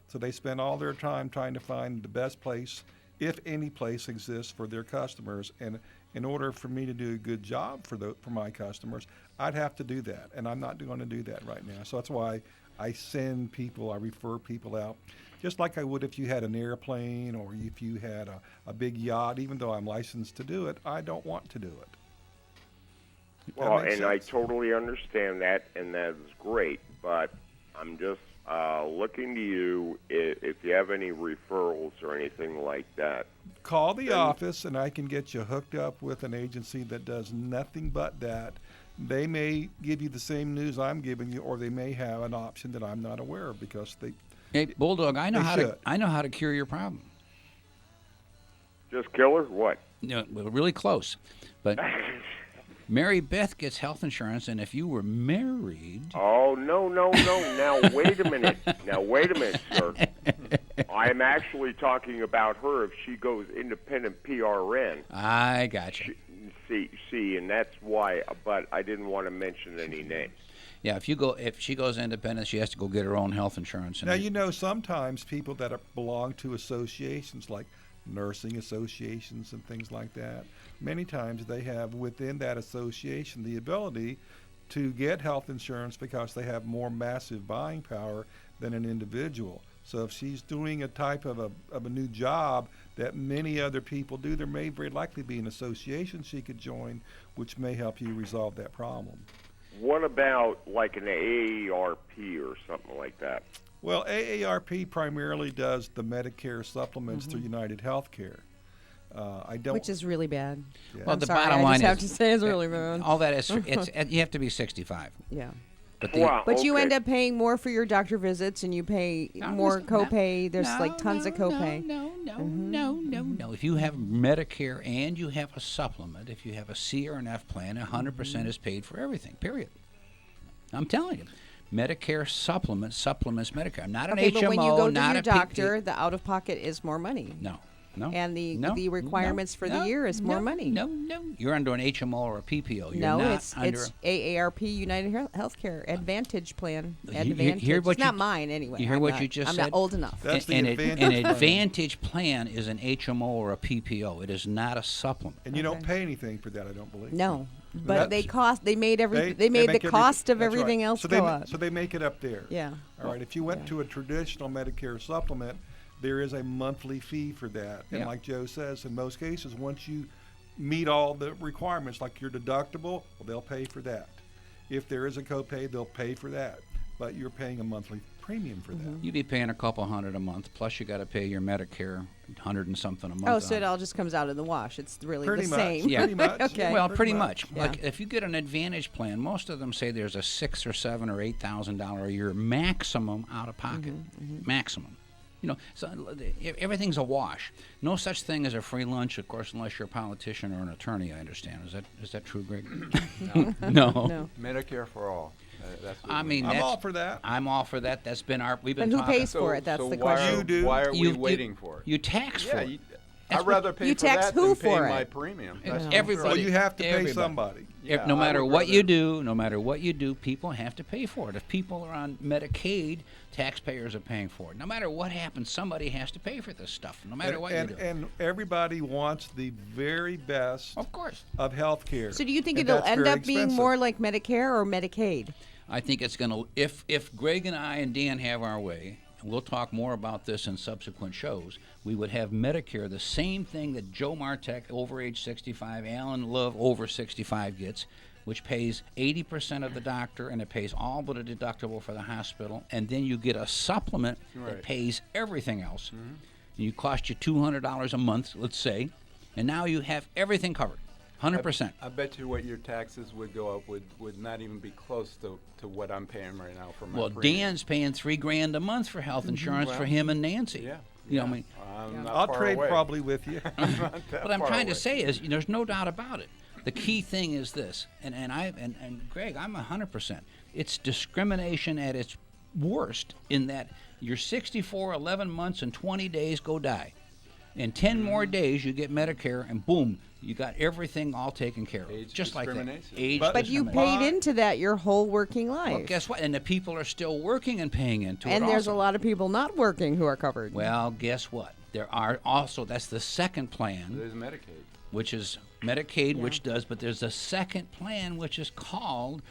So they spend all their time trying to find the best place, if any place exists, for their customers. And in order for me to do a good job for my customers, I'd have to do that, and I'm not going to do that right now. So that's why I send people, I refer people out, just like I would if you had an airplane or if you had a big yacht. Even though I'm licensed to do it, I don't want to do it. Well, and I totally understand that, and that is great, but I'm just looking to you if you have any referrals or anything like that. Call the office, and I can get you hooked up with an agency that does nothing but that. They may give you the same news I'm giving you, or they may have an option that I'm not aware of because they. Hey, Bulldog, I know They how to cure your problem. Just killer? What? No, we're really close, but Mary Beth gets health insurance, and if you were married, Oh, no. Now, wait a minute. Sir. I'm actually talking about her if she goes independent PRN. I got you. See, and that's why, but I didn't want to mention any names. Yeah, if she goes independent, she has to go get her own health insurance. And Now, sometimes people that belong to associations like nursing associations and things like that, many times they have within that association the ability to get health insurance because they have more massive buying power than an individual. So if she's doing a type of a new job that many other people do, there may very likely be an association she could join, which may help you resolve that problem. What about like an AARP or something like that? Well, AARP primarily does the Medicare supplements through United Healthcare. I don't. Which is really bad. Yeah. Well, I'm the sorry, bottom I line just have is to say it's really bad. all that is you have to be 65. Yeah. But But you okay. end up paying more for your doctor visits, and you pay more copay. There's tons of copay. No. If you have Medicare and you have a supplement, if you have a C or an F plan, 100% is paid for everything, period. I'm telling you. Medicare supplements Medicare. Not an Okay, HMO, but when you go to not your a doctor, the out-of-pocket is more money. No. And the requirements for the year is more money. No. You're under an HMO or a PPO. You're No, not it's under AARP United Healthcare Advantage Plan. You hear what it's not mine anyway. You hear I'm what not- you just I'm said? not old enough. That's the an Advantage an plan. Advantage plan is an HMO or a PPO. It is not a supplement. And you don't pay anything for that, I don't believe. No, but That's- they cost. They made every. They They made the make cost of that's right. everything else so go up. So they make it up there. Yeah. All right. If you went to a traditional Medicare supplement, there is a monthly fee for that. And Yeah. like Joe says, in most cases, once you meet all the requirements, like your deductible, well, they'll pay for that. If there is a copay, they'll pay for that. But you're paying a monthly premium for that. You'd be paying a couple $100 a month, plus you got to pay your Medicare $100 and something a month. Oh, so it all just comes out in the wash. It's really Pretty the much. same. Yeah. Pretty much. Okay. Well, Pretty pretty much. much. Yeah. Like if you get an Advantage plan, most of them say there's a $6,000 or $7,000 or $8,000 a year maximum out of pocket. Maximum. You know, so everything's a wash. No such thing as a free lunch, of course, unless you're a politician or an attorney. I understand. Is that true, Greg? No. Medicare for all. That's what I mean, I'm that's, all for that. I'm all for that. That's been we've been And who talking. pays for it? That's so the why question. You do. Why are we You- waiting for it? You tax for it. That's I'd what- rather pay You for tax that who than for pay it? my premium. That's for Everybody- sure. So you have to pay Everybody. somebody. Yeah, no I matter would what rather- you do, people have to pay for it. If people are on Medicaid, taxpayers are paying for it. No matter what happens, somebody has to pay for this stuff. No matter what you do. And everybody wants the very best Of course. of health care. So do you think And it'll that's end very up being expensive. more like Medicare or Medicaid? I think it's going to, if Greg and I and Dan have our way, and we'll talk more about this in subsequent shows, we would have Medicare, the same thing that Joe Martek, over age 65, Alan Love, over 65 gets, which pays 80% of the doctor, and it pays all but a deductible for the hospital, and then you get a supplement that Right. pays everything else. And you cost you $200 a month, let's say, and now you have everything covered, 100%. I bet you what your taxes would go up would not even be close to what I'm paying right now for my Well, premium. Dan's paying $3,000 a month for health insurance for Well, him and Nancy. Yeah. You know, I mean, I'm not I'll far trade away. probably with you. what I'm trying to say is, there's no doubt about it. The key thing is this, and Greg, I'm 100%. It's discrimination at its worst in that you're 64, 11 months, and 20 days go die. In 10 more days, you get Medicare, and boom, you got everything all taken care of. Age just like that. discrimination. Age But But you discrimination. paid into that your whole working life. Well, guess what? And the people are still working and paying into it. and there's also. a lot of people not working who are covered. Well, guess what? There are also, that's the second plan, There's Medicaid. which is Medicaid, which does, but there's a second plan which is called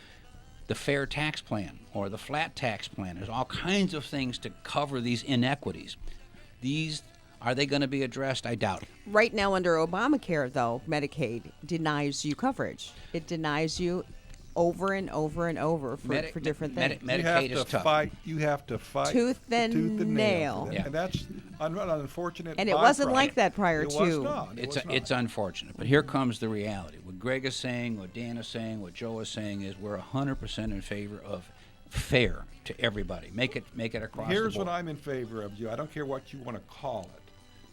the fair tax plan or the flat tax plan. There's all kinds of things to cover these inequities. Are they going to be addressed? I doubt it. Right now, under Obamacare, though, Medicaid denies you coverage. It denies you over and over and over for different things. Medicaid is tough. You have to fight Tooth and nail. for that. Yeah. And that's an unfortunate. And it wasn't byproduct. like that prior it to. Was not. It It's was not. it's unfortunate, but here comes the reality. What Greg is saying, what Dan is saying, what Joe is saying is we're 100% in favor of fair to everybody. Make it across Here's the board. what I'm in favor of, you. I don't care what you want to call it,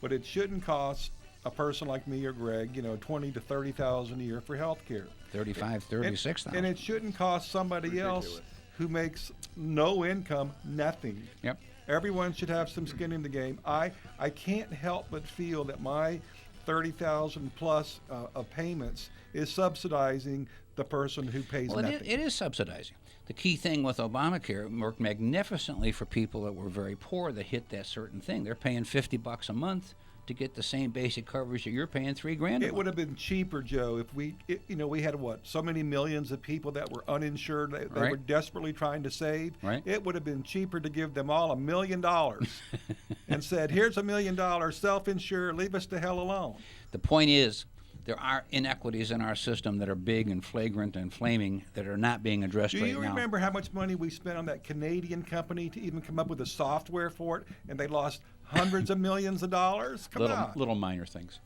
but it shouldn't cost a person like me or Greg, $20,000 to $30,000 a year for health care. 35, 36,000. And it shouldn't cost somebody else who makes no income nothing. Yep. Everyone should have some skin in the game. I can't help but feel that my 30,000 plus of payments is subsidizing the person who pays Well, nothing. it is subsidizing. The key thing with Obamacare worked magnificently for people that were very poor that hit that certain thing. They're paying $50 a month to get the same basic coverage that you're paying $3,000 a It month. would have been cheaper, Joe, if we had so many millions of people that were uninsured that Right. were desperately trying to save. Right. It would have been cheaper to give them all $1 million and said, "Here's $1 million, self-insure, leave us the hell alone." The point is, there are inequities in our system that are big and flagrant and flaming that are not being addressed Do right you now. remember how much money we spent on that Canadian company to even come up with the software for it, and they lost hundreds of millions of dollars? Come on. Little minor things.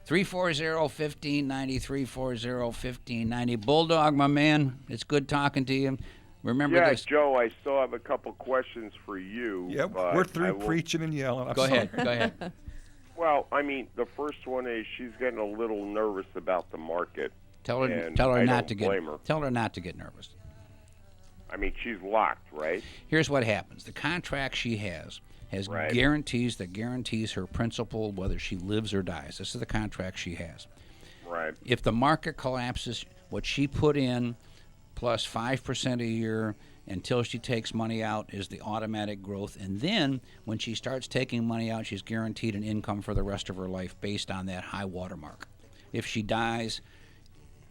340-1590, 340-1590. Bulldog, my man, it's good talking to you. Remember Yeah, this. Joe, I still have a couple questions for you. Yeah, but we're I through will- preaching and yelling. I'm Go sorry. ahead. Go ahead. Well, I mean, the first one is she's getting a little nervous about the market. Tell her and not I don't to get. blame her. Tell her not to get nervous. I mean, she's locked, right? Here's what happens. The contract she has Right. guarantees her principal whether she lives or dies. This is the contract she has. Right. If the market collapses, what she put in plus 5% a year until she takes money out is the automatic growth. And then when she starts taking money out, she's guaranteed an income for the rest of her life based on that high watermark. If she dies,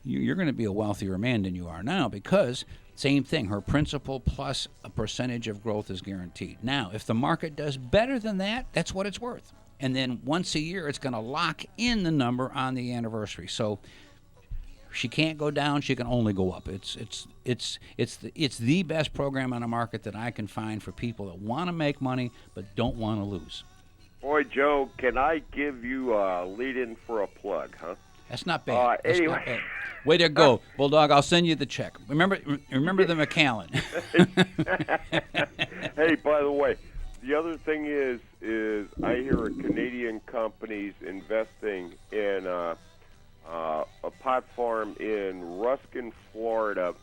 you're going to be a wealthier man than you are now because same thing, her principal plus a percentage of growth is guaranteed. Now, if the market does better than that, that's what it's worth. And then once a year, it's going to lock in the number on the anniversary. So She can't go down. She can only go up. It's the best program on the market that I can find for people that want to make money but don't want to lose. Boy, Joe, can I give you a lead-in for a plug, huh? That's not bad. That's anyway. not bad. Way to go, Bulldog. I'll send you the check. Remember the McAllen. Hey, by the way, the other thing is I hear Canadian companies investing in a pot farm in Ruskin, Florida,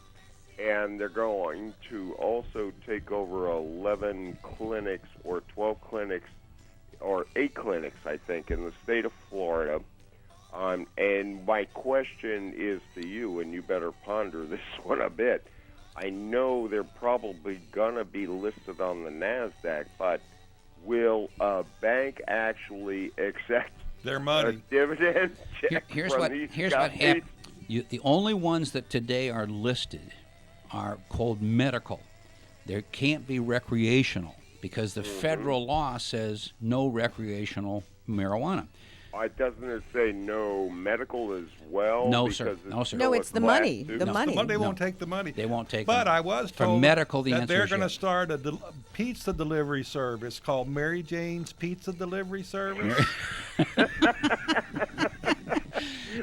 and they're going to also take over 11 clinics or 12 clinics or 8 clinics, I think, in the state of Florida. And my question is to you, and you better ponder this one a bit. I know they're probably going to be listed on the NASDAQ, but will a bank actually accept their money a dividend check Here's from what these happened. guys? The only ones that today are listed are called medical. There can't be recreational because the federal law says no recreational marijuana. Doesn't it say no medical as well? No, sir. Because No, sir. No, it's the money. Class The two? money. They won't take the money. They won't take But them. I was For told medical, the that answer they're is going to yes. start a pizza delivery service called Mary Jane's Pizza Delivery Service.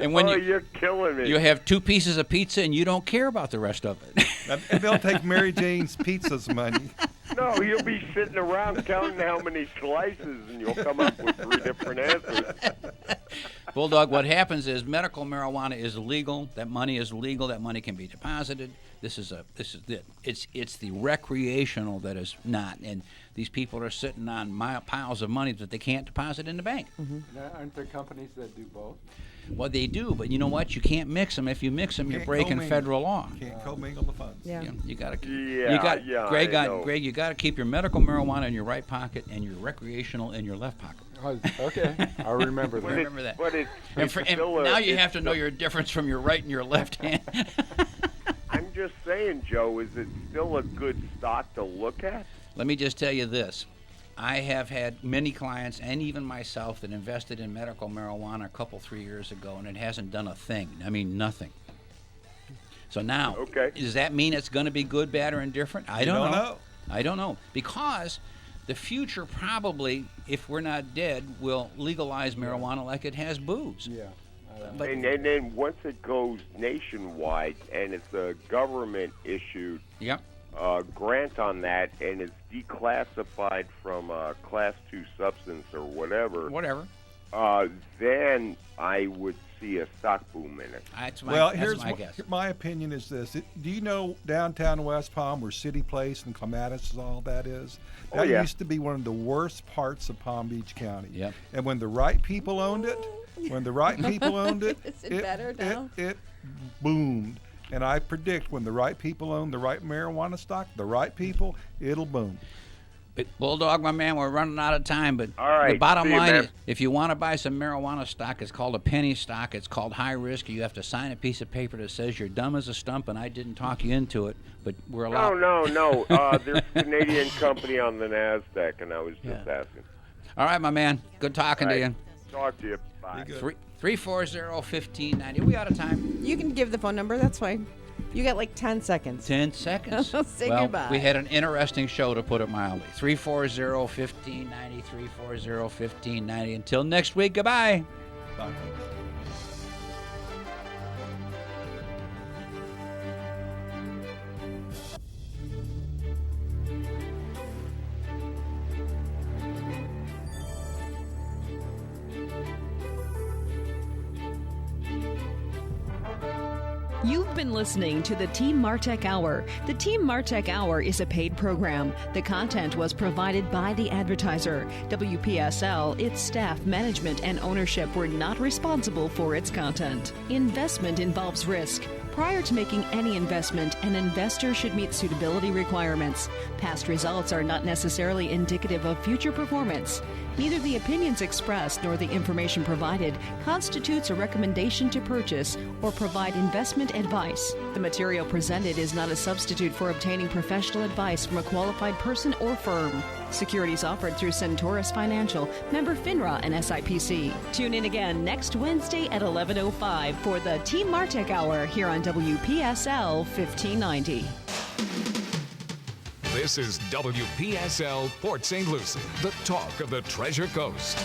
And when you're killing me. you have 2 pieces of pizza and you don't care about the rest of it. And they'll take Mary Jane's Pizza's money. No, you'll be sitting around counting how many slices, and you'll come up with 3 different answers. Bulldog, what happens is medical marijuana is illegal. That money is legal. That money can be deposited. This is it. It's the recreational that is not. And these people are sitting on piles of money that they can't deposit in the bank. Aren't there companies that do both? Well, they do, but you know what? You can't mix them. If you mix them, you're Can't breaking commingle. federal law. Can't commingle the funds. Yeah. You got to. Yeah, Greg, I know. Greg, you got to keep your medical marijuana in your right pocket and your recreational in your left pocket. Oh, okay, I'll remember that. Remember that. But And still now you it's have to know your difference from your right and your left hand. I'm just saying, Joe, is it still a good stock to look at? Let me just tell you this. I have had many clients and even myself that invested in medical marijuana a 3 years ago, and it hasn't done a thing. I mean, nothing. So now, does that mean it's going to be good, bad, or indifferent? I don't know. I don't know. Because the future probably, if we're not dead, will legalize marijuana like it has booze. Yeah. But, And then once it goes nationwide and it's a government-issued yep. grant on that and it's declassified from a Class 2 substance or whatever, then I would see a stock boom in it. That's my guess. My opinion is this. Do you know downtown West Palm where City Place and Clematis and all that is? That used to be one of the worst parts of Palm Beach County. Yep. And when the right people owned it, Is it better now? It boomed. And I predict when the right people own the right marijuana stock, the right people, it'll boom. But Bulldog, my man, we're running out of time. But all right, the bottom see you, line man. is, if you want to buy some marijuana stock, it's called a penny stock. It's called high risk. You have to sign a piece of paper that says you're dumb as a stump, and I didn't talk you into it. But we're allowed. No. There's a Canadian company on the NASDAQ, and I was just asking. All right, my man. Good talking to you. Talk to you. Bye. 340-1590. We out of time. You can give the phone number. That's fine. You got like 10 seconds. 10 seconds. Say well, goodbye. We had an interesting show, to put it mildly. 340-1590, 340-1590. Until next week, goodbye. Bye. You've been listening to the Team Martek Hour. The Team Martek Hour is a paid program. The content was provided by the advertiser. WPSL, its staff, management, and ownership were not responsible for its content. Investment involves risk. Prior to making any investment, an investor should meet suitability requirements. Past results are not necessarily indicative of future performance. Neither the opinions expressed nor the information provided constitutes a recommendation to purchase or provide investment advice. The material presented is not a substitute for obtaining professional advice from a qualified person or firm. Securities offered through Centaurus Financial, member FINRA and SIPC. Tune in again next Wednesday at 11:05 for the Team Martek Hour here on WPSL 1590. This is WPSL Port St. Lucie, the talk of the Treasure Coast.